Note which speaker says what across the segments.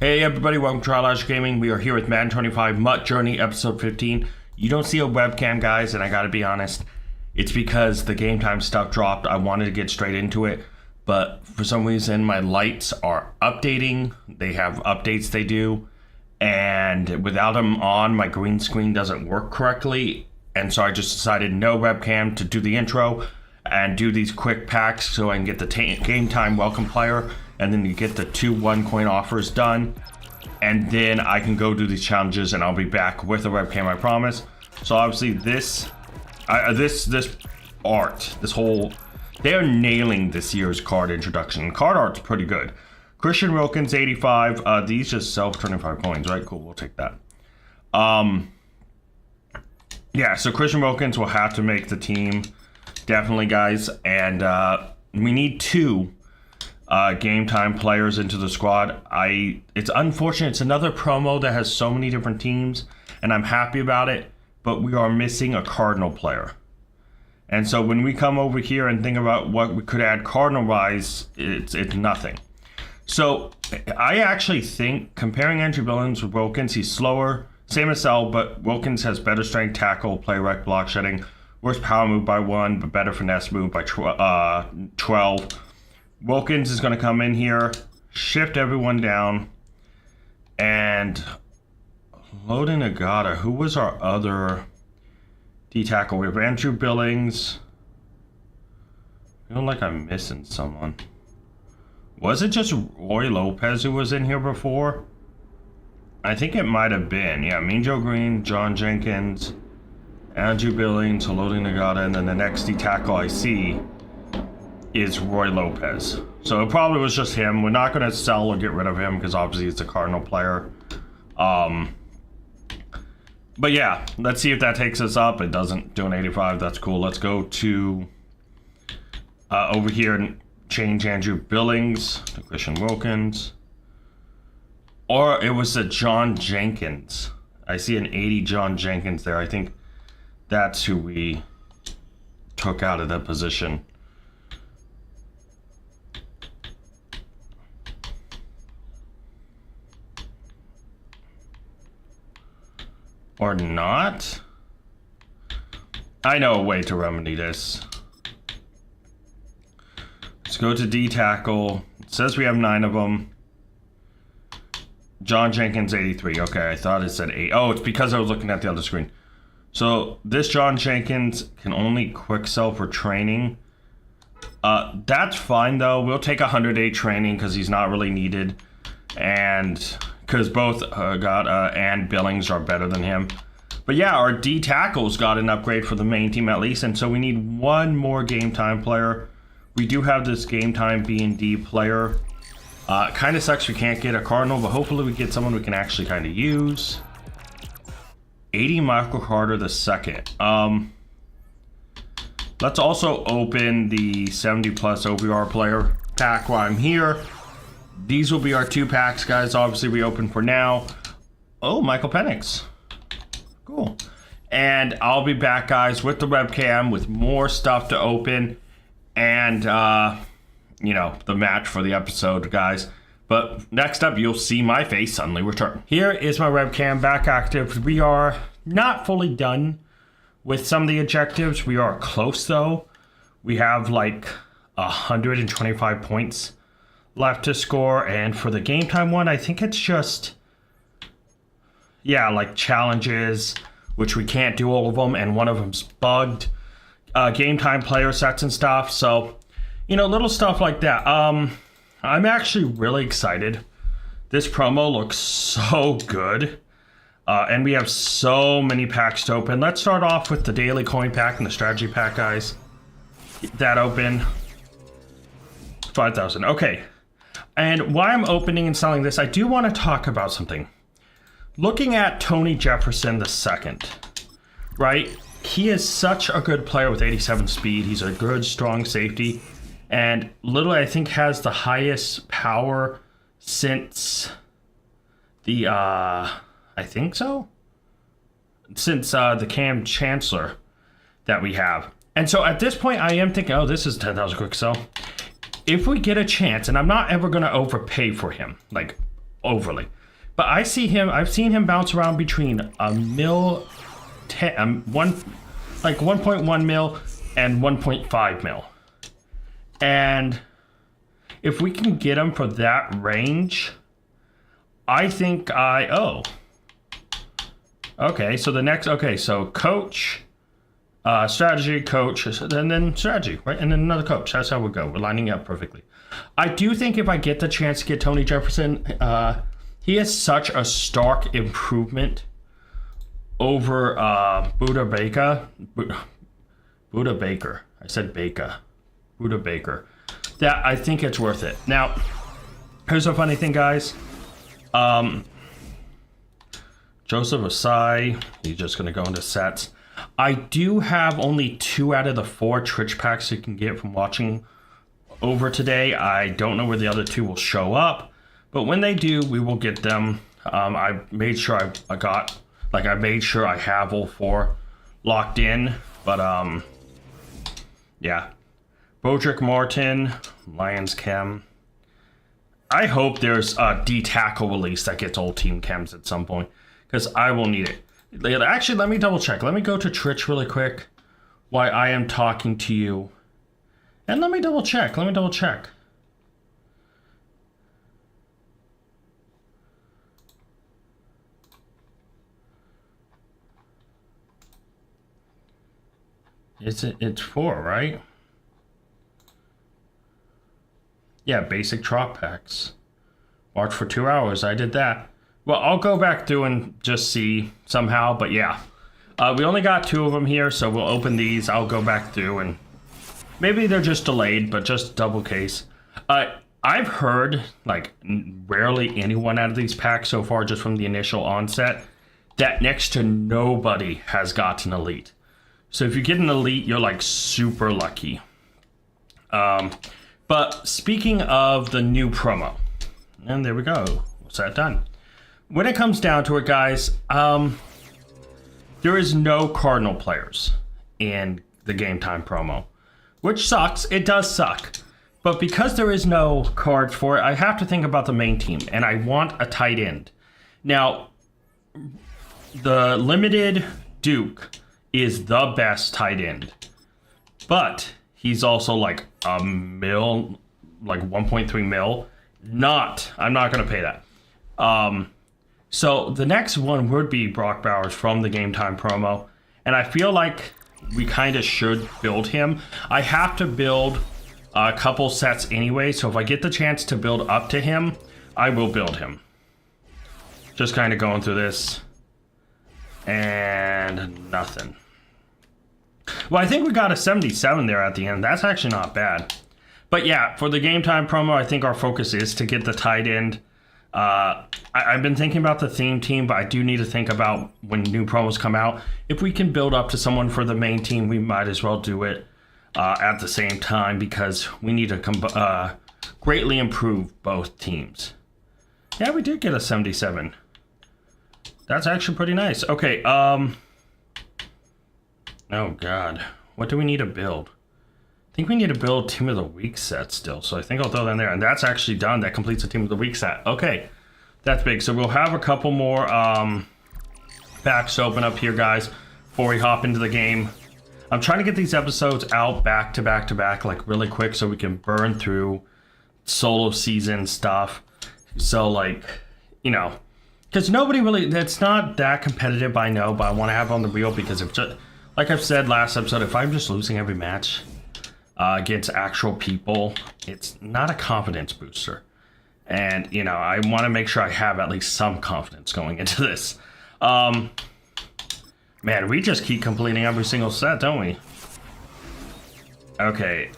Speaker 1: Hey everybody, welcome to Trial Gaming. We are here with Madden 25 MUT Journey episode 15. You don't see a webcam, guys, and I gotta be honest, it's because the game time stuff dropped. I wanted to get straight into it, but for some reason my lights are updating. They have updates they do, and without them on, my green screen doesn't work correctly, and so I just decided no webcam to do the intro and do these quick packs so I can get the game time welcome player, and then you get the 2 coin offers done, and then I can go do these challenges, and I'll be back with a webcam, I promise. So obviously this art, this whole, they are nailing this year's card introduction. Card art's pretty good. Christian Wilkins 85. These just sell for 25 coins, right? Cool, we'll take that. Yeah, so Christian Wilkins will have to make the team, definitely, guys, and we need 2 game time players into the squad. It's unfortunate. It's another promo that has so many different teams, and I'm happy about it, but we are missing a Cardinal player. And so when we come over here and think about what we could add Cardinal wise, it's nothing. So I actually think comparing Andrew Billings with Wilkins, he's slower, same as Sell, but Wilkins has better strength, tackle, play rec, block shedding, worse power move by 1, but better finesse move by 12. Wilkins is going to come in here, shift everyone down, and Loading Agata. Who was our other D-tackle? We have Andrew Billings. I feel like I'm missing someone. Was it just Roy Lopez who was in here before? I think it might have been. Yeah, Mean Joe Green, John Jenkins, Andrew Billings, Loading Agata, and then the next D-tackle I see is Roy Lopez. So it probably was just him. We're not going to sell or get rid of him because obviously it's a Cardinal player. But yeah, let's see if that takes us up. It doesn't do an 85. That's cool. Let's go to over here and change Andrew Billings to Christian Wilkins. Or it was a John Jenkins. I see an 80 John Jenkins there. I think that's who we took out of that position. Or not? I know a way to remedy this. Let's go to D-tackle. It says we have 9 of them. John Jenkins 83. Okay, I thought it said 8. Oh, it's because I was looking at the other screen. So this John Jenkins can only quick sell for training. That's fine though. We'll take 100-day training because he's not really needed, and because both and Billings are better than him. But yeah, our D tackles got an upgrade for the main team at least, and so we need 1 more game time player. We do have this game time B&D player. Kind of sucks we can't get a Cardinal, but hopefully we get someone we can actually kind of use. 80 Michael Carter II. Let's also open the 70 plus OBR player pack while I'm here. These will be our 2 packs, guys. Obviously we open for now. Oh, Michael Penix. Cool. And I'll be back, guys, with the webcam with more stuff to open and you know, the match for the episode, guys. But next up, you'll see my face suddenly return. Here is my webcam back active. We are not fully done with some of the objectives. We are close though. We have like 125 points left to score, and for the game time one, I think it's just, yeah, like challenges, which we can't do all of them, and one of them's bugged. Game time player sets and stuff, so you know, little stuff like that. I'm actually really excited. This promo looks so good, and we have so many packs to open. Let's start off with the daily coin pack and the strategy pack, guys. Get that open. 5,000. Okay. And while I'm opening and selling this, I do want to talk about something. Looking at Tony Jefferson II, right? He is such a good player with 87 speed. He's a good, strong safety. And literally, I think, has the highest power since the, I think so? Since the Cam Chancellor that we have. And so at this point, I am thinking, oh, this is 10,000 quick sell. If we get a chance, and I'm not ever going to overpay for him, like, overly. But I've seen him bounce around between a mil, 1.1 mil and 1.5 mil. And if we can get him for that range, I think okay, so the next, so coach, strategy, coach, and then strategy, right? And then another coach. That's how we go. We're lining up perfectly. I do think if I get the chance to get Tony Jefferson, he has such a stark improvement over Buda Baker. Buda Baker. I said Baker. Buda Baker. That I think it's worth it. Now, here's a funny thing, guys. Joseph Osai, he's just going to go into sets. I do have only 2 out of the 4 Twitch packs you can get from watching over today. I don't know where the other 2 will show up, but when they do, we will get them. I made sure I made sure I have all 4 locked in, but yeah. Bodrick Martin, Lions Chem. I hope there's a D-tackle release that gets all team chems at some point, because I will need it. Actually, let me double check. Let me go to Twitch really quick while I am talking to you. And let me double check. It's 4, right? Yeah, basic drop packs. Watch for 2 hours. I did that. Well, I'll go back through and just see somehow, but yeah. We only got 2 of them here, so we'll open these. I'll go back through and maybe they're just delayed, but just double case. I've heard, like, rarely anyone out of these packs so far, just from the initial onset, that next to nobody has gotten elite. So if you get an elite, you're, like, super lucky. But speaking of the new promo, and there we go. What's that done? When it comes down to it, guys, there is no Cardinal players in the Game Time promo, which sucks. It does suck. But because there is no cards for it, I have to think about the main team, and I want a tight end. Now, the limited Duke is the best tight end, but he's also like a mil, like 1.3 mil. I'm not going to pay that. So the next one would be Brock Bowers from the Game Time promo. And I feel like we kind of should build him. I have to build a couple sets anyway. So if I get the chance to build up to him, I will build him. Just kind of going through this. And nothing. Well, I think we got a 77 there at the end. That's actually not bad. But yeah, for the Game Time promo, I think our focus is to get the tight end. I've been thinking about the theme team, but I do need to think about when new promos come out. If we can build up to someone for the main team, we might as well do it at the same time, because we need to greatly improve both teams. Yeah, we did get a 77. That's actually pretty nice. Okay, oh god. What do we need to build? I think we need to build Team of the Week set still, so I think I'll throw that in there. And that's actually done. That completes the Team of the Week set. Okay, that's big. So we'll have a couple more packs to open up here, guys, before we hop into the game. I'm trying to get these episodes out back to back to back, like really quick, so we can burn through solo season stuff. So, like, you know, because nobody really, it's not that competitive, I know, but I want to have on the wheel, because if just, like I've said last episode, if I'm just losing every match against actual people, it's not a confidence booster. And, you know, I want to make sure I have at least some confidence going into this. Man, we just keep completing every single set, don't we? Okay.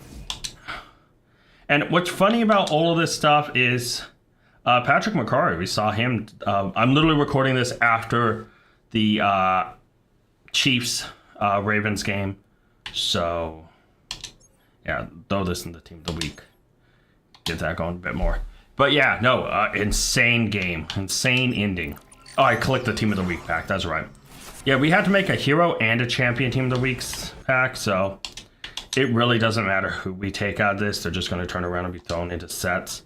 Speaker 1: And what's funny about all of this stuff is Patrick McCarry, we saw him. I'm literally recording this after the Chiefs Ravens game. So yeah, throw this in the Team of the Week. Get that going a bit more. But yeah, no, insane game. Insane ending. Oh, I clicked the Team of the Week pack. That's right. Yeah, we had to make a hero and a champion Team of the Week's pack, so it really doesn't matter who we take out of this. They're just going to turn around and be thrown into sets.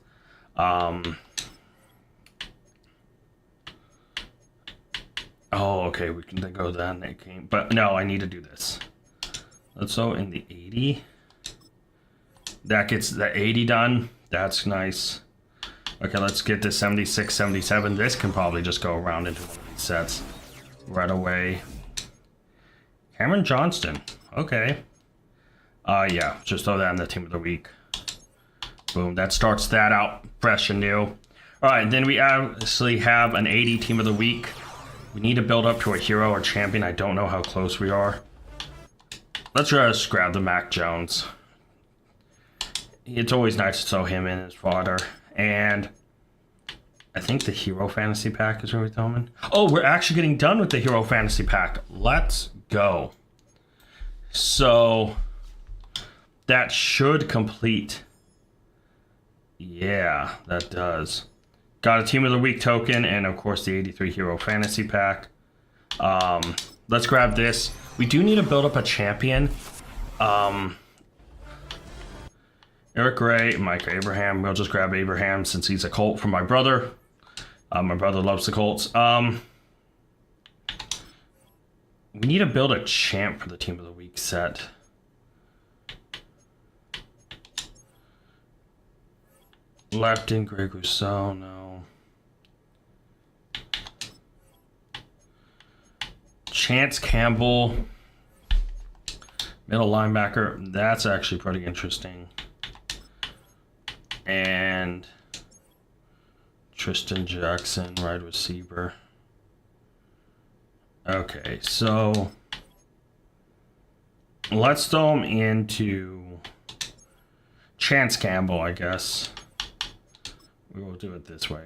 Speaker 1: Oh, okay, we can go then. They came, but no, I need to do this. Let's go in the 80. That gets the 80 done. That's nice. Okay, let's get to 76, 77. This can probably just go around into one of these sets right away. Cameron Johnston. Okay. Yeah, just throw that in the team of the week. Boom, that starts that out fresh and new. All right, then we obviously have an 80 team of the week. We need to build up to a hero or champion. I don't know how close we are. Let's just grab the Mac Jones. It's always nice to throw him in as fodder. And I think the Hero Fantasy Pack is where we're throwing. Oh, we're actually getting done with the Hero Fantasy Pack. Let's go. So that should complete. Yeah, that does. Got a Team of the Week token and, of course, the 83 Hero Fantasy Pack. Let's grab this. We do need to build up a champion. Eric Gray, Mike Abraham. We'll just grab Abraham since he's a Colt from my brother. My brother loves the Colts. We need to build a champ for the Team of the Week set. Left in Greg Rousseau, no. Chance Campbell, middle linebacker. That's actually pretty interesting. And Tristan Jackson, wide receiver. Okay, so let's throw him into Chance Campbell, I guess. We will do it this way.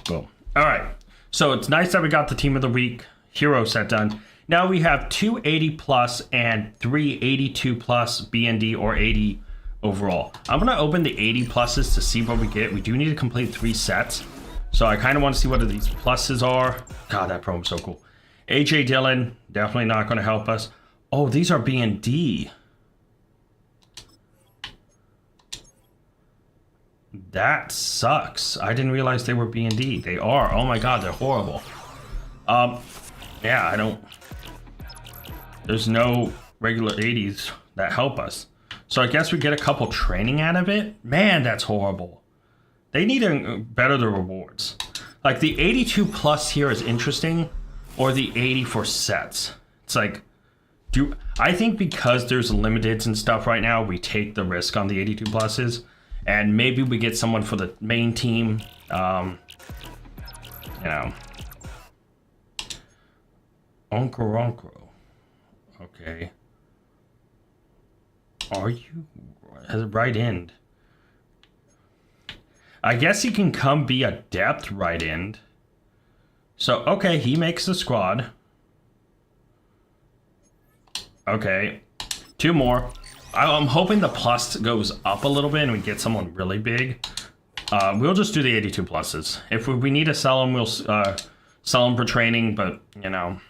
Speaker 1: Boom. All right. So it's nice that we got the Team of the Week hero set done. Now we have 2 80 plus and 3 82 plus BND or 80 overall. I'm going to open the 80 pluses to see what we get. We do need to complete 3 sets. So I kind of want to see what these pluses are. God, that promo is so cool. AJ Dillon, definitely not going to help us. Oh, these are BND. That sucks. I didn't realize they were B&D. They are. Oh my god, they're horrible. Yeah, I don't... There's no regular 80s that help us. So I guess we get a couple training out of it? Man, that's horrible. They need to better the rewards. Like, the 82 plus here is interesting, or the 80 for sets. It's like... I think because there's limiteds and stuff right now, we take the risk on the 82 pluses. And maybe we get someone for the main team. You know. Onko. Okay. Are you... Has a right end. I guess he can come be a depth right end. So, okay, he makes the squad. Okay. 2 more. I'm hoping the plus goes up a little bit and we get someone really big. We'll just do the 82 pluses. If we need to sell them, we'll sell them for training, but, you know.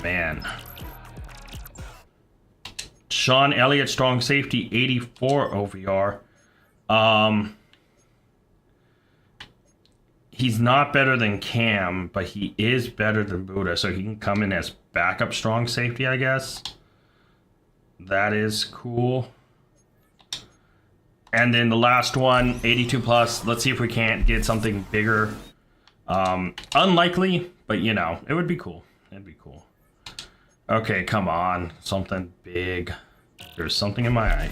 Speaker 1: Man. Sean Elliott, strong safety, 84 OVR. He's not better than Cam, but he is better than Buddha, so he can come in as backup strong safety, I guess. That is cool. And then the last one, 82 plus. Let's see if we can't get something bigger. Unlikely, but you know, it would be cool. It'd be cool. Okay, come on. Something big. There's something in my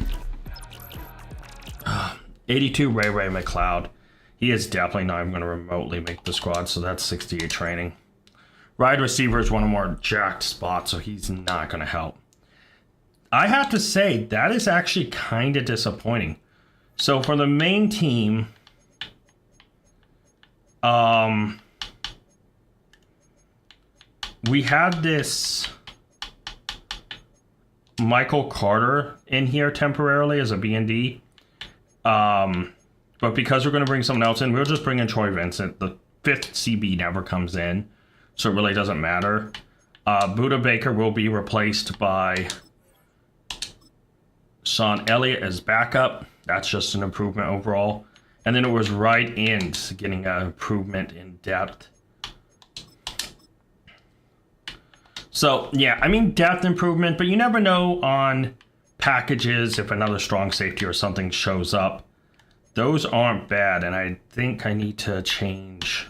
Speaker 1: eye. 82 Ray McLeod. He is definitely not even going to remotely make the squad, so that's 68 training. Wide receiver is one of more jacked spots, so he's not going to help. I have to say, that is actually kind of disappointing. So for the main team, we had this Michael Carter in here temporarily as a B&D. But because we're going to bring someone else in, we'll just bring in Troy Vincent. The 5th CB never comes in, so it really doesn't matter. Buddha Baker will be replaced by Sean Elliott as backup. That's just an improvement overall. And then it was right in getting an improvement in depth. So, yeah, I mean depth improvement, but you never know on packages if another strong safety or something shows up. Those aren't bad, and I think I need to change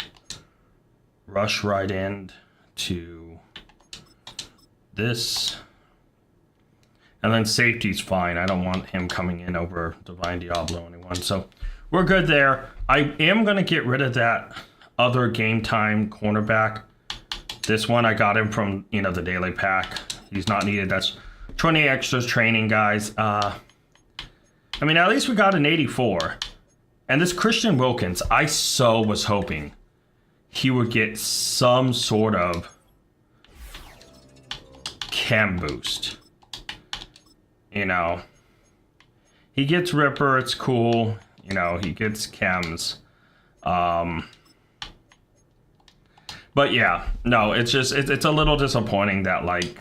Speaker 1: rush right end to this. And then safety's fine. I don't want him coming in over Divine Diablo anyone. So we're good there. I am going to get rid of that other game time cornerback. This one I got him from, you know, the daily pack. He's not needed. That's 20 extras training, guys. I mean, at least we got an 84. And this Christian Wilkins, I so was hoping he would get some sort of chem boost. You know, he gets Ripper, it's cool. You know, he gets chems. But yeah, no, it's just, it's a little disappointing that, like,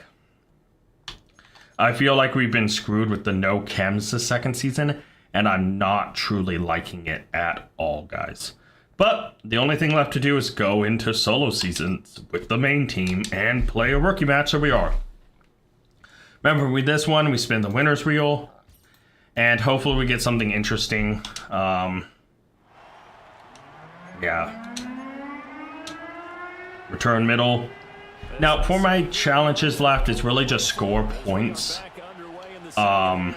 Speaker 1: I feel like we've been screwed with the no chems this second season, and I'm not truly liking it at all, guys. But the only thing left to do is go into solo seasons with the main team and play a rookie match, so we are. Remember, with this one, we spin the winner's wheel, and hopefully we get something interesting. Yeah. Return middle. Now, for my challenges left, it's really just score points. So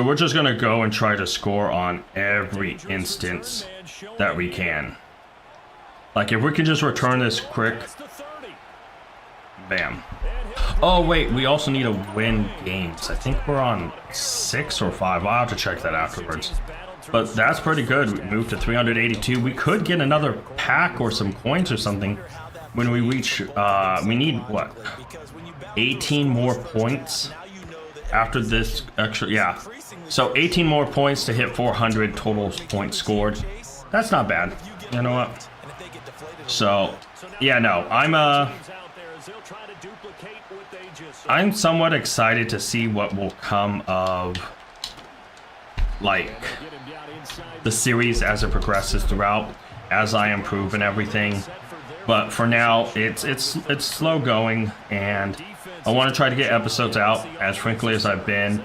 Speaker 1: we're just going to go and try to score on every instance that we can. Like, if we can just return this quick. Bam. Oh, wait, we also need to win games. I think we're on 6 or 5. I'll have to check that afterwards. But that's pretty good. We moved to 382. We could get another pack or some coins or something when we reach, we need, what, 18 more points after this extra, yeah. So 18 more points to hit 400 total points scored. That's not bad. You know what? So, yeah, no, I'm somewhat excited to see what will come of, like, the series as it progresses throughout, as I improve and everything. But for now, it's slow going, and I want to try to get episodes out as frequently as I've been,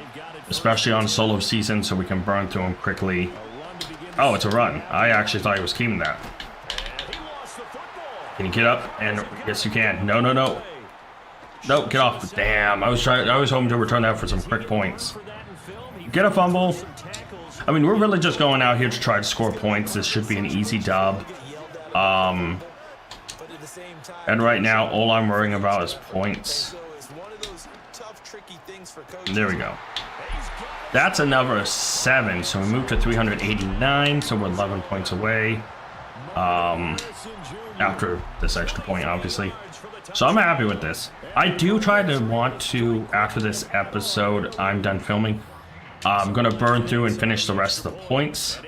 Speaker 1: especially on solo season, so we can burn through them quickly. Oh, it's a run. I actually thought he was keeping that. Can you get up? And yes, you can. No, no, no. No, get off. Damn, I was hoping to return that for some quick points. Get a fumble. I mean, we're really just going out here to try to score points. This should be an easy dub. And right now, all I'm worrying about is points. There we go. That's another 7, so we moved to 389, so we're 11 points away. After this extra point, obviously. So I'm happy with this. I do try to want to, after this episode, I'm done filming, I'm going to burn through and finish the rest of the points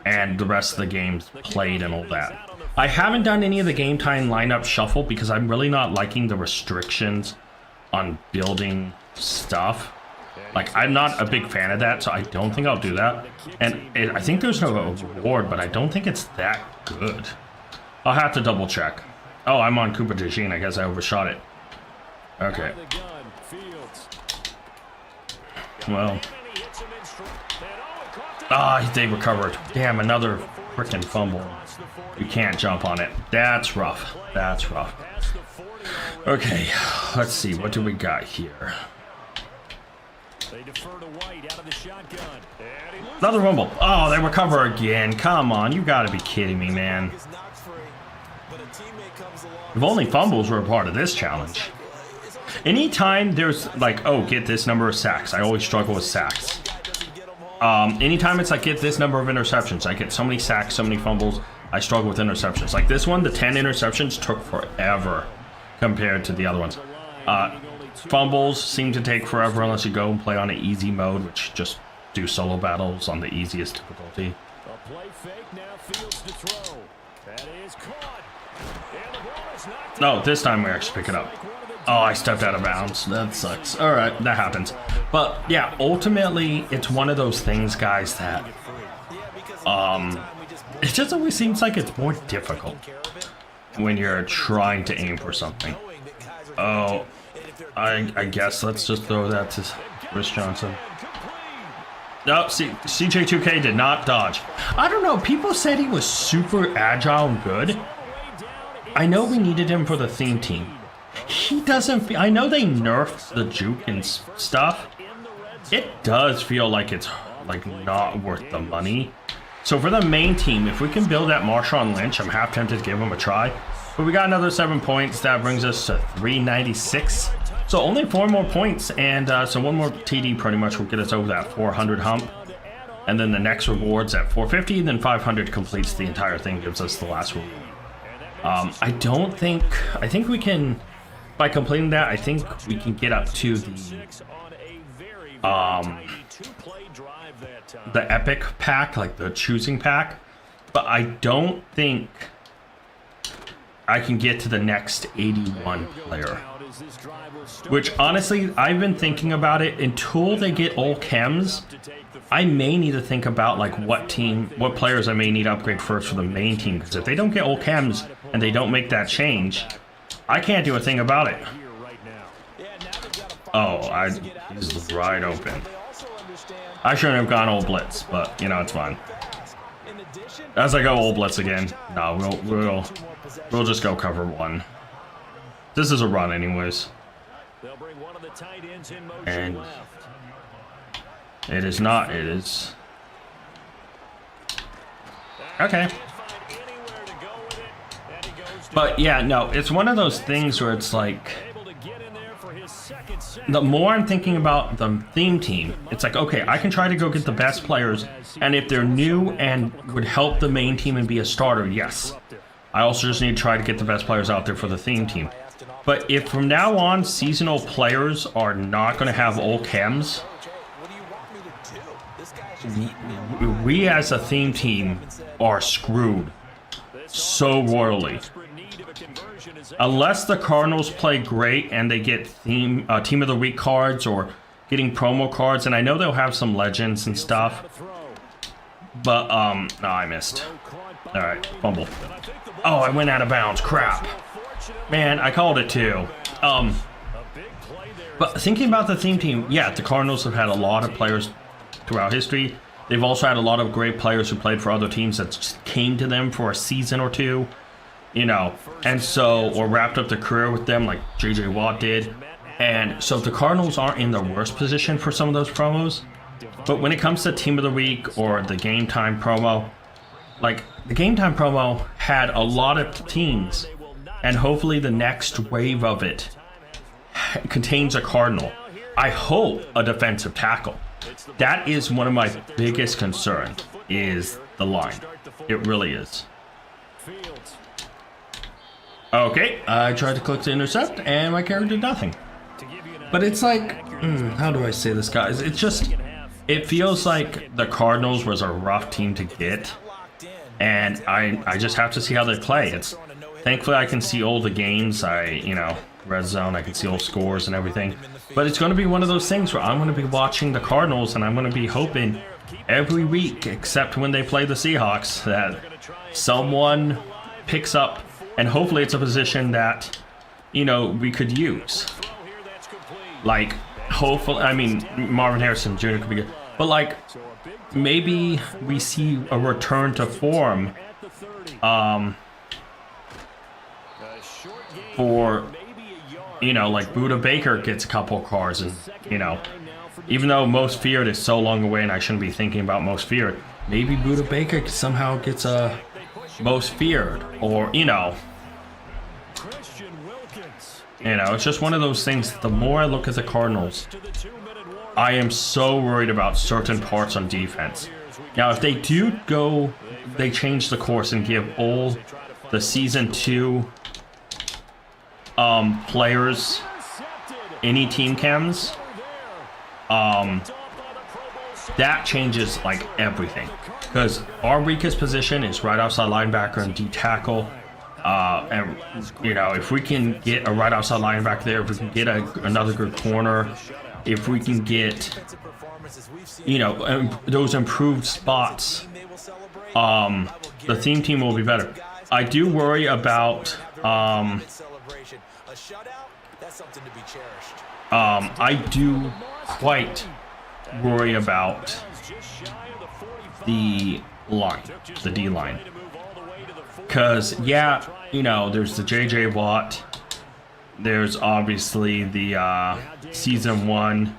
Speaker 1: and the rest of the games played and all that. I haven't done any of the game time lineup shuffle because I'm really not liking the restrictions on building stuff. Like, I'm not a big fan of that, so I don't think I'll do that. And I think there's no reward, but I don't think it's that good. I'll have to double check. Oh, I'm on Cooper DeJean. I guess I overshot it. Okay. Well. Ah, they recovered. Damn, another freaking fumble. You can't jump on it. That's rough. That's rough. Okay, let's see. What do we got here? Another rumble. Oh, they recover again. Come on, you gotta be kidding me, man. If only fumbles were a part of this challenge. Anytime there's like, oh, get this number of sacks. I always struggle with sacks. Anytime it's like, get this number of interceptions. I get so many sacks, so many fumbles. I struggle with interceptions. Like this one, the 10 interceptions took forever compared to the other ones. Fumbles seem to take forever unless you go and play on an easy mode, which just do solo battles on the easiest difficulty. No, this time we actually pick it up. Oh, I stepped out of bounds. That sucks. All right, that happens. But yeah, ultimately, it's one of those things, guys, that It just always seems like it's more difficult when you're trying to aim for something. Oh, I guess let's just throw that to Chris Johnson. No, CJ2K did not dodge. I don't know, people said he was super agile and good. I know we needed him for the theme team. He doesn't I know they nerfed the juke and stuff. It does feel like it's like not worth the money. So for the main team, if we can build that Marshawn Lynch, I'm half tempted to give him a try. But we got another 7 points. That brings us to 396. So only 4 more points, and so one more TD pretty much will get us over that 400 hump. And then the next reward's at 450, and then 500 completes the entire thing, gives us the last reward. I think we can, by completing that, I think we can get up to the epic pack, like the choosing pack, but I don't think I can get to the next 81 player. Which honestly, I've been thinking about it. Until they get all chems, I may need to think about like what players I may need to upgrade first for the main team, because if they don't get all chems and they don't make that change, I can't do a thing about it. Oh, he's right open. I shouldn't have gone old blitz, but you know, it's fine. As I go old blitz again, no, we'll just go cover 1. This is a run anyways. And it is not, it is. Okay. But yeah, no, it's one of those things where it's like, the more I'm thinking about the theme team, it's like, okay, I can try to go get the best players, and if they're new and would help the main team and be a starter, yes. I also just need to try to get the best players out there for the theme team. But if from now on, seasonal players are not going to have all chems, we as a theme team are screwed so royally. Unless the Cardinals play great and they get team of the week cards or getting promo cards, and I know they'll have some legends and stuff. But no, I missed. All right, fumble. Oh, I went out of bounds. Crap. Man, I called it too. But thinking about the theme team, yeah, the Cardinals have had a lot of players throughout history. They've also had a lot of great players who played for other teams that just came to them for a season or two. You know, and so, or wrapped up their career with them like JJ Watt did. And so the Cardinals aren't in the worst position for some of those promos. But when it comes to Team of the Week or the Game Time promo, like the Game Time promo had a lot of teams, and hopefully the next wave of it contains a Cardinal. I hope a defensive tackle. That is one of my biggest concerns, is the line. It really is. Okay, I tried to click to intercept, and my character did nothing. But it's like, how do I say this, guys? It's just, it feels like the Cardinals was a rough team to get, and I just have to see how they play. Thankfully I can see all the games, red zone, I can see all scores and everything. But it's going to be one of those things where I'm going to be watching the Cardinals, and I'm going to be hoping every week, except when they play the Seahawks, that someone picks up. And hopefully it's a position that, we could use. Like, hopefully, I mean, Marvin Harrison Jr. could be good. But, like, maybe we see a return to form for, like Buda Baker gets a couple of cards. And, even though Most Feared is so long away and I shouldn't be thinking about Most Feared, maybe Buda Baker somehow gets a Most Feared, or it's just one of those things. The more I look at the Cardinals, I am so worried about certain parts on defense. Now, if they they change the course and give all the season 2 players any team chems, that changes like everything. Because our weakest position is right outside linebacker and D tackle. And if we can get a right outside linebacker there, if we can get another good corner, if we can get, you know, those improved spots, the theme team will be better. I do worry about, I do quite worry about the line, the D line. Because, yeah, you know, there's the JJ Watt. There's obviously the Season 1.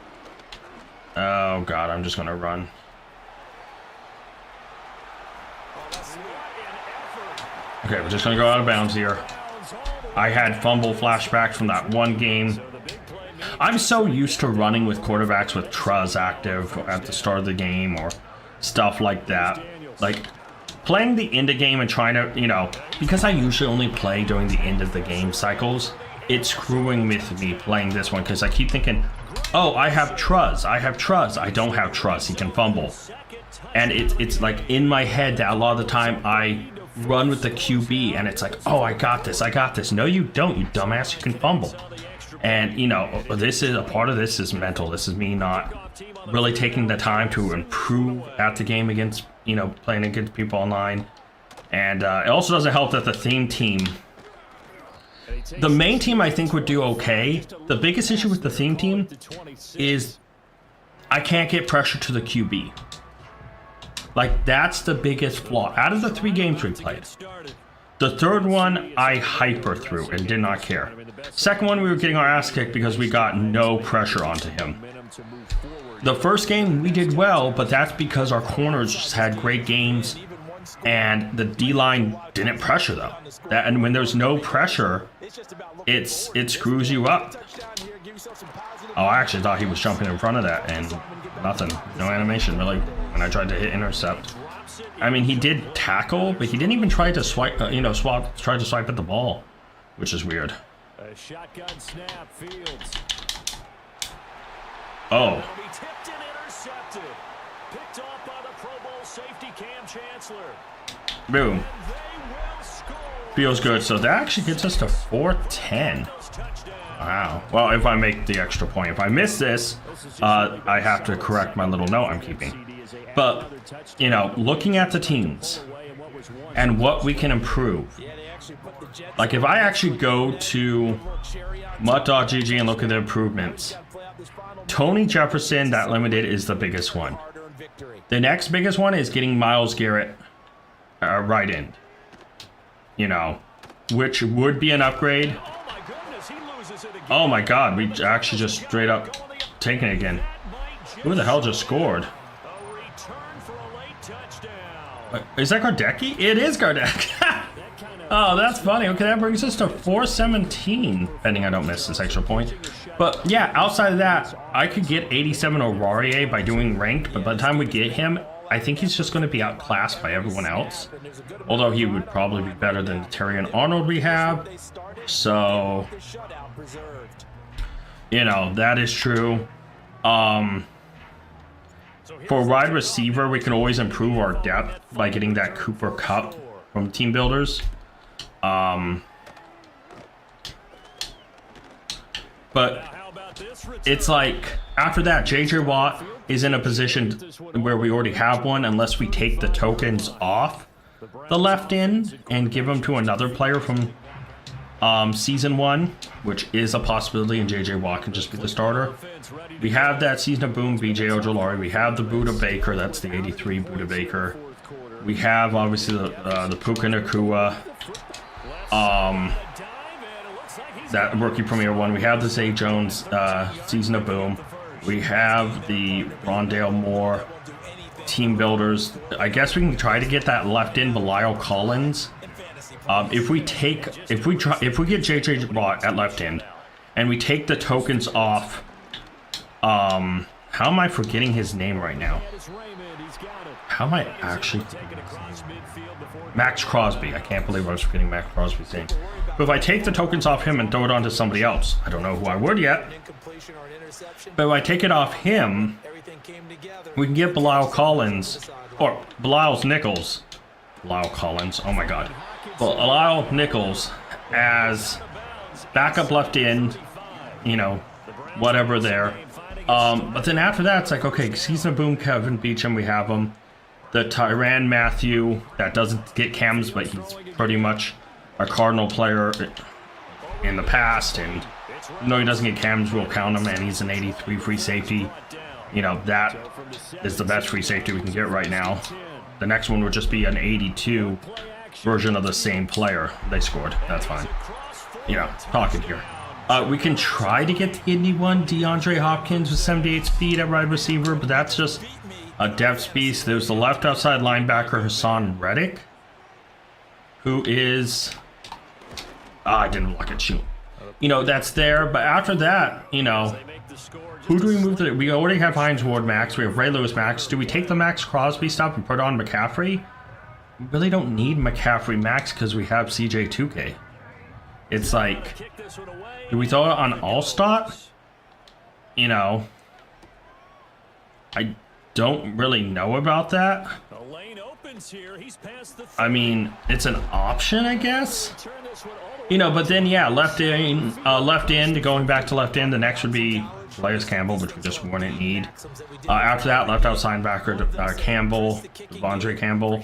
Speaker 1: Oh, God, I'm just going to run. Okay, we're just going to go out of bounds here. I had fumble flashbacks from that one game. I'm so used to running with quarterbacks with Truz active at the start of the game or stuff like that. Like, playing the end of game and trying to, you know, because I usually only play during the end of the game cycles, it's screwing with me playing this one because I keep thinking, oh, I have Truz. I don't have Truz. He can fumble. And it's like in my head that a lot of the time I run with the QB and it's like, oh, I got this. No, you don't, you dumbass. You can fumble. And, you know, this is a part of this is mental. This is me not really taking the time to improve at the game against, you know, playing against people online. And it also doesn't help that the theme team, the main team I think would do okay. The biggest issue with the theme team is I can't get pressure to the QB. Like, that's the biggest flaw. Out of the 3 games we played, the third one I hyper through and did not care. Second one we were getting our ass kicked because we got no pressure onto him. The first game we did well, but that's because our corners just had great games and the D-line didn't pressure them. And when there's no pressure, it screws you up. Oh, I actually thought he was jumping in front of that and nothing. No animation really when I tried to hit intercept. I mean, he did tackle, but he didn't even try to swipe, try to swipe at the ball, which is weird.
Speaker 2: A shotgun snap, Fields.
Speaker 1: Oh.
Speaker 2: Tipped and intercepted. Picked off by the Pro Bowl safety Cam Chancellor.
Speaker 1: Boom. Feels good. So that actually gets us to 410. Wow. Well, if I make the extra point. If I miss this, I have to correct my little note I'm keeping. But, you know, looking at the teams and what we can improve. Like, if I actually go to MUT.gg and look at the improvements, Tony Jefferson, that limited, is the biggest one. The next biggest one is getting Myles Garrett right end. You know, which would be an upgrade. Oh my God, we actually just straight up taken it again. Who the hell just scored? Is that Gardecki? It is Gardecki. Oh, that's funny. Okay, that brings us to 417, pending I don't miss this extra point. But yeah, outside of that, I could get 87 Aurarie by doing ranked, but by the time we get him, I think he's just going to be outclassed by everyone else. Although he would probably be better than the Terrion Arnold we have. So, you know, that is true. For wide receiver, we can always improve our depth by getting that Cooper Kupp from Team Builders. But it's like, after that, JJ Watt is in a position where we already have one unless we take the tokens off the left end and give them to another player from Season 1, which is a possibility, and JJ Watt can just be the starter. We have that Season of Boom, BJ Ojolari. We have the Buda Baker, that's the 83 Buda Baker. We have, obviously, the Puka Nacua. That rookie premier one. We have the Zay Jones Season of Boom. We have the Rondale Moore Team Builders. I guess we can try to get that left in Belial Collins. If we get JJ Watt at left end and we take the tokens off, how am I forgetting his name right now? How am I actually forgetting his name? Max Crosby. I can't believe I was forgetting Max Crosby's name. But if I take the tokens off him and throw it onto somebody else, I don't know who I would yet. But if I take it off him, we can get Belial Collins, or Belial's Nichols. Belial Collins, oh my God. Belial Nichols as backup left end, you know, whatever there. But then after that, it's like, okay, Season of Boom, Kevin Beecham, we have him. The Tyrann Matthew, that doesn't get cams, but he's pretty much a Cardinal player in the past. And no, he doesn't get cams, we'll count him, and he's an 83 free safety. You know, that is the best free safety we can get right now. The next one would just be an 82 version of the same player they scored. That's fine. You know, talking here. We can try to get the Indy one, DeAndre Hopkins with 78 speed at wide receiver, but that's just a depth beast. There's the left outside linebacker, Hassan Reddick, who is... I didn't look at you. You know, that's there, but after that, you know, who do we move to? We already have Hines Ward Max, we have Ray Lewis Max. Do we take the Max Crosby stuff and put on McCaffrey? We really don't need McCaffrey Max because we have CJ 2K. It's like, do we throw it on Allstott? You know, I don't really know about that. I mean, it's an option, I guess. You know, but then yeah, left end, going back to left end. The next would be Calais Campbell, which we just wouldn't need. After that, left outside linebacker Campbell, Devondre Campbell,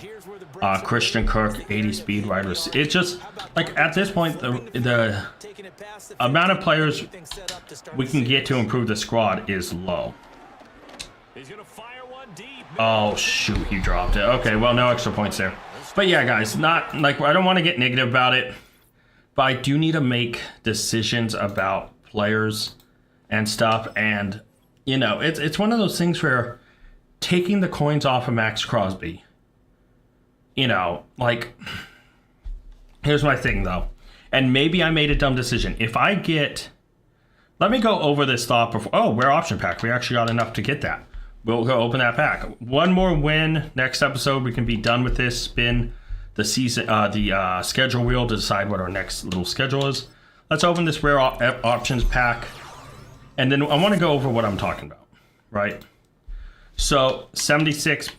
Speaker 1: Christian Kirk, 80 speed wide receiver. It's just like at this point, the amount of players we can get to improve the squad is low. Oh shoot, he dropped it. Okay, well, no extra points there. But yeah, guys, not like I don't want to get negative about it, but I do need to make decisions about players and stuff. And you know, it's one of those things where taking the coins off of Max Crosby, you know, like, here's my thing though, and maybe I made a dumb decision. If I get, let me go over this thought before. Oh, we're option pack. We actually got enough to get that. We'll go open that pack. One more win. Next episode, we can be done with this. Spin the season, the schedule wheel to decide what our next little schedule is. Let's open this rare options pack, and then I want to go over what I'm talking about. Right. So 76,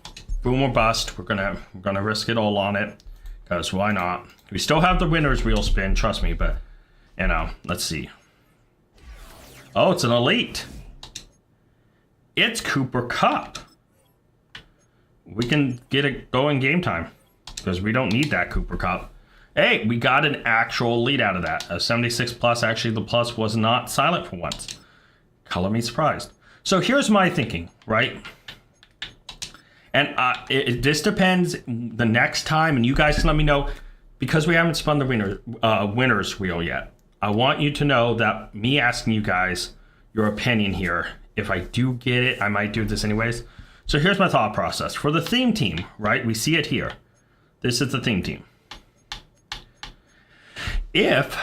Speaker 1: boom or bust. We're gonna risk it all on it, because why not? We still have the winner's wheel spin. Trust me, but you know, let's see. Oh, it's an elite. It's Cooper Kupp. We can get it going game time because we don't need that Cooper Kupp. Hey, we got an actual lead out of that. A 76 plus. Actually, the plus was not silent for once. Color me surprised. So here's my thinking, right? And this depends the next time, and you guys can let me know, because we haven't spun the winner's wheel yet. I want you to know that me asking you guys your opinion here, if I do get it, I might do this anyways. So here's my thought process. For the theme team, right? We see it here. This is the theme team. If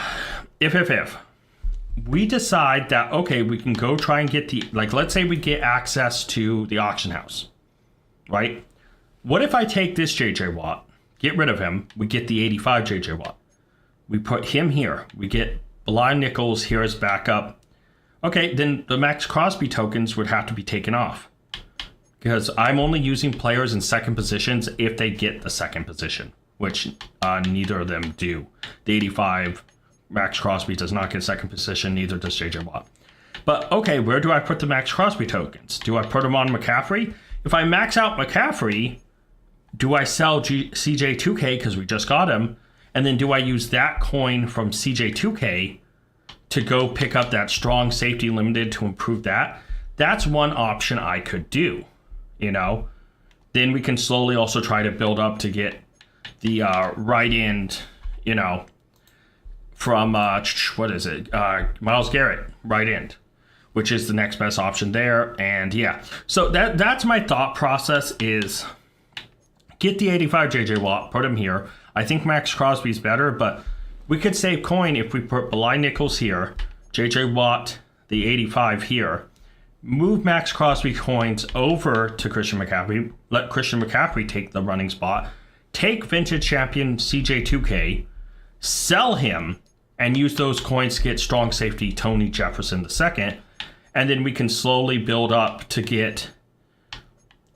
Speaker 1: we decide that, okay, we can go try and get the, like, let's say we get access to the auction house, right? What if I take this JJ Watt, get rid of him, we get the 85 JJ Watt. We put him here. We get Blind Nichols here as backup. Okay, then the Max Crosby tokens would have to be taken off, because I'm only using players in second positions if they get the second position, which neither of them do. The 85 Max Crosby does not get second position, neither does JJ Watt. But okay, where do I put the Max Crosby tokens? Do I put them on McCaffrey? If I max out McCaffrey, do I sell CJ 2K because we just got him? And then do I use that coin from CJ 2K to go pick up that strong safety limited to improve that? That's one option I could do, you know? Then we can slowly also try to build up to get the right end, you know, from, what is it? Myles Garrett, right end, which is the next best option there. And yeah, so that's my thought process is get the 85 JJ Watt, put him here. I think Max Crosby's better, but we could save coin if we put Blind Nichols here, JJ Watt, the 85 here, move Max Crosby coins over to Christian McCaffrey, let Christian McCaffrey take the running spot, take vintage champion CJ 2K, sell him, and use those coins to get strong safety Tony Jefferson II, and then we can slowly build up to get...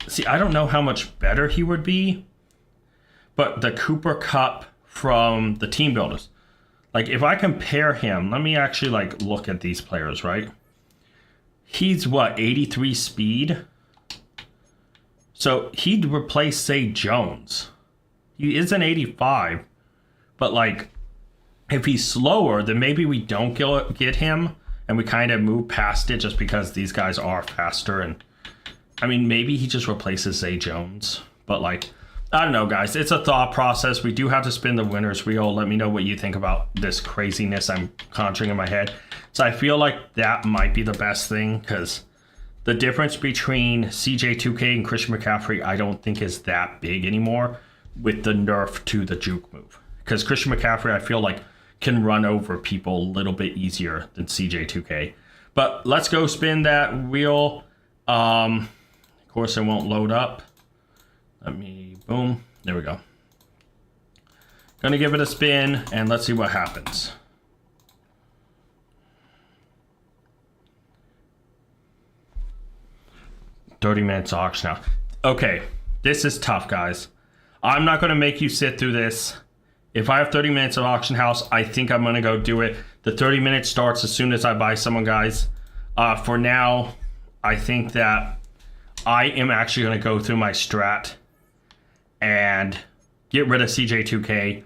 Speaker 1: See, I don't know how much better he would be, but the Cooper Kupp from the team builders. Like, if I compare him, let me actually, like, look at these players, right? He's what, 83 speed? So he'd replace, say, Jones. He is an 85, but like, if he's slower, then maybe we don't get him and we kind of move past it just because these guys are faster. And I mean, maybe he just replaces Zay Jones, but like, I don't know, guys. It's a thought process. We do have to spin the winner's wheel. Let me know what you think about this craziness I'm conjuring in my head. So I feel like that might be the best thing, because the difference between CJ2K and Christian McCaffrey, I don't think is that big anymore with the nerf to the juke move. Because Christian McCaffrey, I feel like, can run over people a little bit easier than CJ2K. But let's go spin that wheel. Of course, it won't load up. Let me, boom, there we go. Gonna give it a spin, and let's see what happens. $30 auction now. Okay, this is tough, guys. I'm not gonna make you sit through this. If I have 30 minutes of auction house, I think I'm gonna go do it. The 30 minutes starts as soon as I buy someone, guys. For now, I think that I am actually gonna go through my strat and get rid of CJ2K,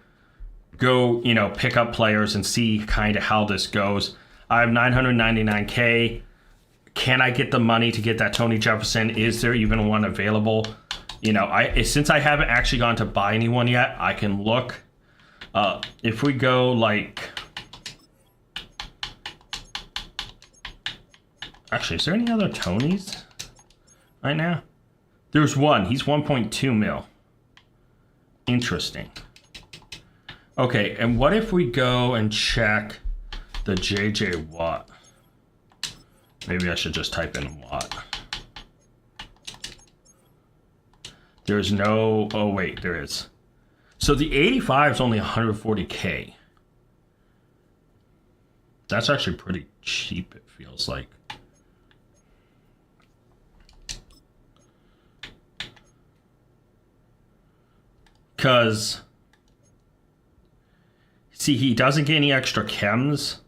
Speaker 1: go, you know, pick up players and see kind of how this goes. I have 999K. Can I get the money to get that Tony Jefferson? Is there even one available? You know, since I haven't actually gone to buy anyone yet, I can look. If we go like, actually, is there any other Tonys right now? There's one. He's 1.2 mil. Interesting. Okay, and what if we go and check the JJ Watt? Maybe I should just type in Watt. There's no, oh wait, there is. So the 85 is only 140K. That's actually pretty cheap, it feels like. Because, see, he doesn't get any extra chems.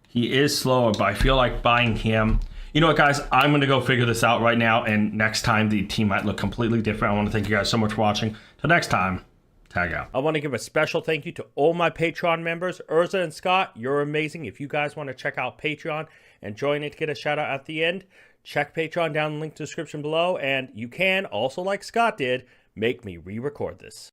Speaker 1: He is slower, but I feel like buying him. You know what, guys? I'm going to go figure this out right now, and next time the team might look completely different. I want to thank you guys so much for watching. Till next time, tag out. I want to give a special thank you to all my Patreon members. Urza and Scott, you're amazing. If you guys want to check out Patreon and join it to get a shout out at the end, check Patreon down in the link to the description below. And you can also, like Scott did, make me re-record this.